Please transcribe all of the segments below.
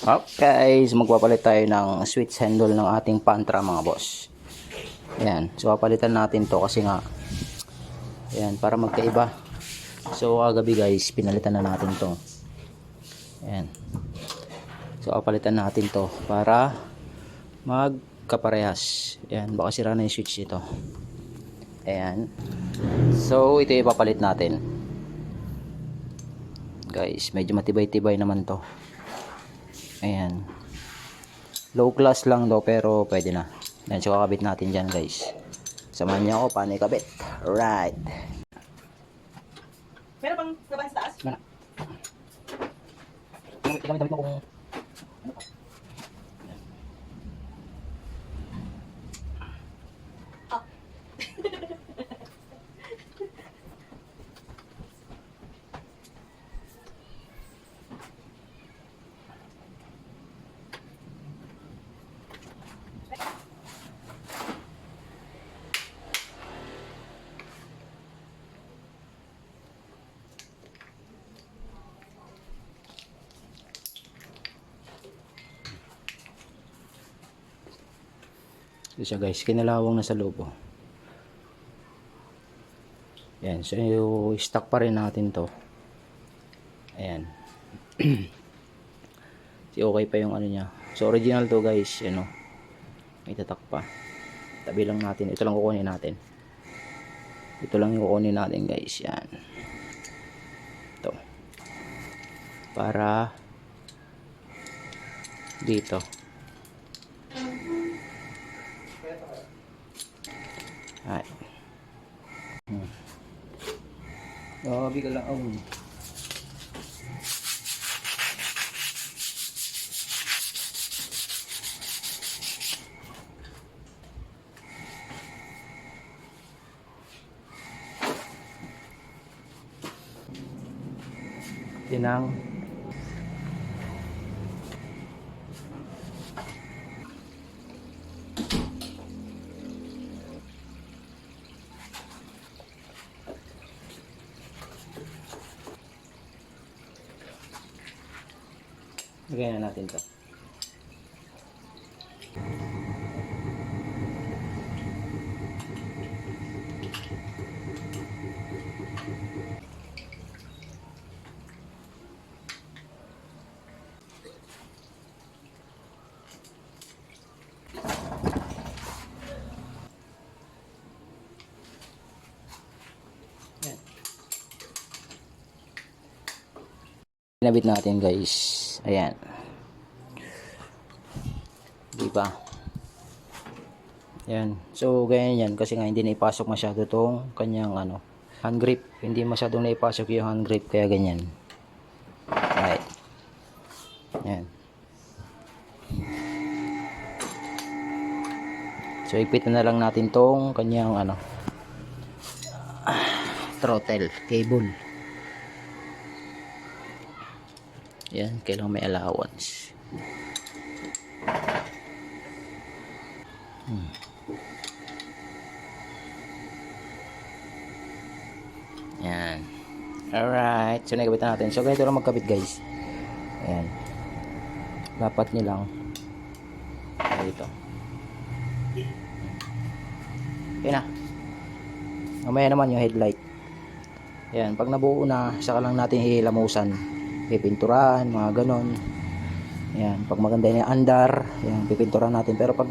Okay, so magpapalit tayo ng switch handle ng ating Pantra mga boss. Ayan, so papalitan natin to kasi nga ayan, para magkaiba. So kagabi guys, pinalitan na natin to. Ayan. So papalitan natin to para magkaparehas. Ayan, baka sira na yung switch nito. Ayan. So ito yung papalit natin. Guys, medyo matibay-tibay naman to. Ayan. Low class lang daw pero pwede na. Ayan, so kakabit natin dyan guys. Samahan niyo ako paano ikabit. Alright. Meron bang laban sa taas? Mana? Gamit mo kung so siya guys, kinalawang na sa loob. Oh. Ayan, so stock pa rin natin to. Ayan. Si okay pa yung ano niya. So original to guys, ano. May tatak pa. Tabi lang natin. Ito lang kukunin natin. Ito lang yung kukunin natin guys. Yan. Ito. Para dito. Ay. Grabe ka lang. Oh. Tinang lagyan na natin to. Yan. Pinabit natin guys. Ayan. Diba? Yan. So, ganyan yan. Kasi nga hindi naipasok masyado tong kanyang ano, hand grip. Hindi masyadong naipasok yung hand grip. Kaya ganyan. Right. Yan. So, ipitan na lang natin tong kanyang ano, throttle cable. Yan. Kailangan may allowance. Yan. Alright. So, nagkabitan natin. So, ganito lang magkabit guys. Ayan. Dapat nyo lang. Dito. Okay na. Mamaya naman yung headlight. Ayan. Pag nabuo na, saka lang natin hilamusan. Pipinturahan, mga ganon. Ayan. Pag maganda yung andar, ayan, pipinturahan natin. Pero pag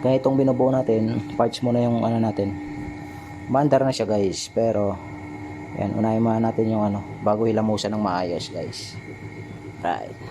ganitong binubuo natin, parts muna yung ano natin. Maandar na siya guys. Pero yan, unahin muna natin yung ano bago hilamusan ng maayos guys. Right.